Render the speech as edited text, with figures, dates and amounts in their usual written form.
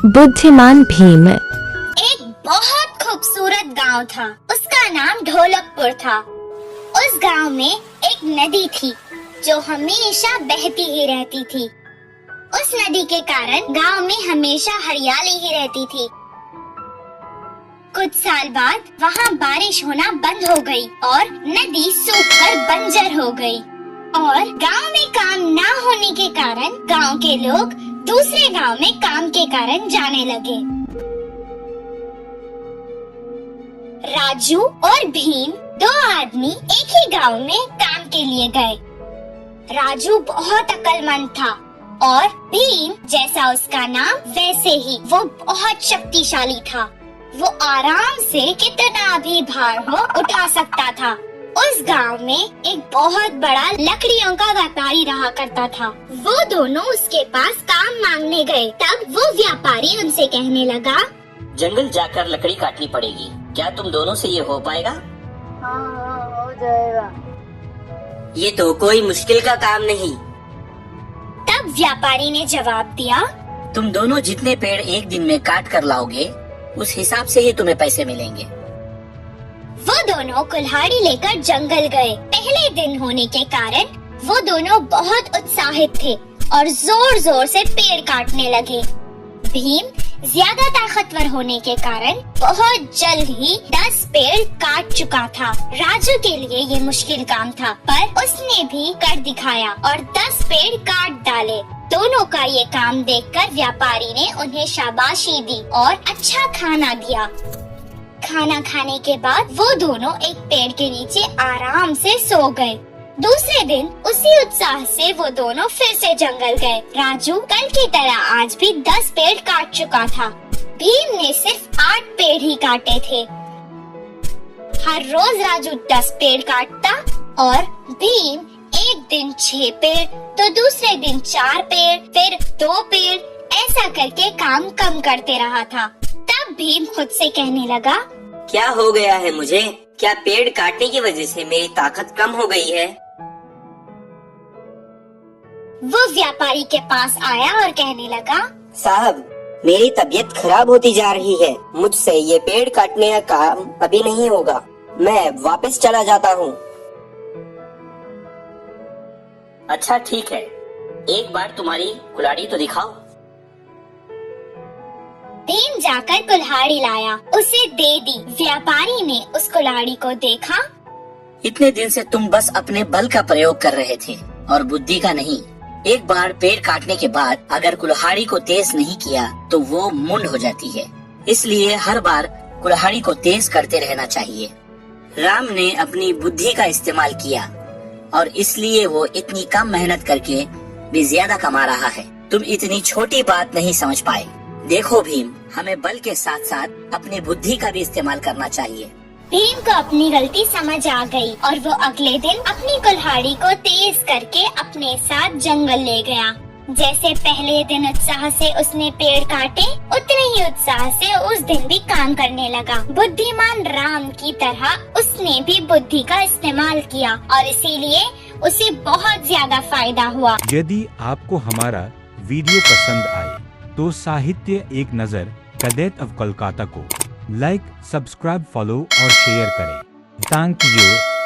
बुद्धिमान भीम। एक बहुत खूबसूरत गांव था। उसका नाम ढोलकपुर था। उस गांव में एक नदी थी जो हमेशा बहती ही रहती थी। उस नदी के कारण गांव में हमेशा हरियाली ही रहती थी। कुछ साल बाद वहाँ बारिश होना बंद हो गई और नदी सूखकर बंजर हो गई और गांव में काम ना होने के कारण गांव के लोग दूसरे गांव में काम के कारण जाने लगे। राजू और भीम दो आदमी एक ही गांव में काम के लिए गए। राजू बहुत अक्लमंद था और भीम जैसा उसका नाम वैसे ही वो बहुत शक्तिशाली था। वो आराम से कितना भी भार हो उठा सकता था। उस गांव में एक बहुत बड़ा लकड़ियों का व्यापारी रहा करता था। वो दोनों उसके पास काम मांगने गए। तब वो व्यापारी उनसे कहने लगा, जंगल जाकर लकड़ी काटनी पड़ेगी। क्या तुम दोनों से ये हो पाएगा? हाँ, हो जाएगा। ये तो कोई मुश्किल का काम नहीं। तब व्यापारी ने जवाब दिया, तुम दोनों जितने पेड़ एक दिन में काट कर लाओगे उस हिसाब से ही तुम्हें पैसे मिलेंगे। वो दोनों कुल्हाड़ी लेकर जंगल गए। पहले दिन होने के कारण वो दोनों बहुत उत्साहित थे और जोर जोर से पेड़ काटने लगे। भीम ज्यादा ताकतवर होने के कारण बहुत जल्द ही 10 पेड़ काट चुका था। राजू के लिए ये मुश्किल काम था, पर उसने भी कर दिखाया और 10 पेड़ काट डाले। दोनों का ये काम देखकर व्यापारी ने उन्हें शाबाशी दी और अच्छा खाना दिया। खाना खाने के बाद वो दोनों एक पेड़ के नीचे आराम से सो गए। दूसरे दिन उसी उत्साह से वो दोनों फिर से जंगल गए। राजू कल की तरह आज भी 10 पेड़ काट चुका था। भीम ने सिर्फ 8 पेड़ ही काटे थे। हर रोज राजू 10 पेड़ काटता और भीम एक दिन 6 पेड़, तो दूसरे दिन 4 पेड़, फिर 2 पेड़, ऐसा करके काम कम करते रहा था। तब भीम खुद से कहने लगा, क्या हो गया है मुझे? क्या पेड़ काटने की वजह से मेरी ताकत कम हो गई है? वो व्यापारी के पास आया और कहने लगा, साहब, मेरी तबीयत खराब होती जा रही है। मुझसे ये पेड़ काटने का काम अभी नहीं होगा। मैं वापस चला जाता हूँ। अच्छा ठीक है, एक बार तुम्हारी कुल्हाड़ी तो दिखाओ। भीम जाकर कुल्हाड़ी लाया, उसे दे दी। व्यापारी ने उस कुल्हाड़ी को देखा। इतने दिन से तुम बस अपने बल का प्रयोग कर रहे थे और बुद्धि का नहीं। एक बार पेड़ काटने के बाद अगर कुल्हाड़ी को तेज नहीं किया तो वो मुंड हो जाती है। इसलिए हर बार कुल्हाड़ी को तेज करते रहना चाहिए। राम ने अपनी बुद्धि का इस्तेमाल किया और इसलिए वो इतनी कम मेहनत करके भी ज्यादा कमा रहा है। तुम इतनी छोटी बात नहीं समझ पाए। देखो भीम, हमें बल के साथ साथ अपनी बुद्धि का भी इस्तेमाल करना चाहिए। भीम को अपनी गलती समझ आ गई और वो अगले दिन अपनी कुल्हाड़ी को तेज करके अपने साथ जंगल ले गया। जैसे पहले दिन उत्साह से उसने पेड़ काटे, उतने ही उत्साह से उस दिन भी काम करने लगा। बुद्धिमान राम की तरह उसने भी बुद्धि का इस्तेमाल किया और इसीलिए उसे बहुत ज्यादा फायदा हुआ। यदि आपको हमारा वीडियो पसंद आए तो साहित्य एक नज़र कैडेट ऑफ कोलकाता को लाइक, सब्सक्राइब, फॉलो और शेयर करें। Thank you.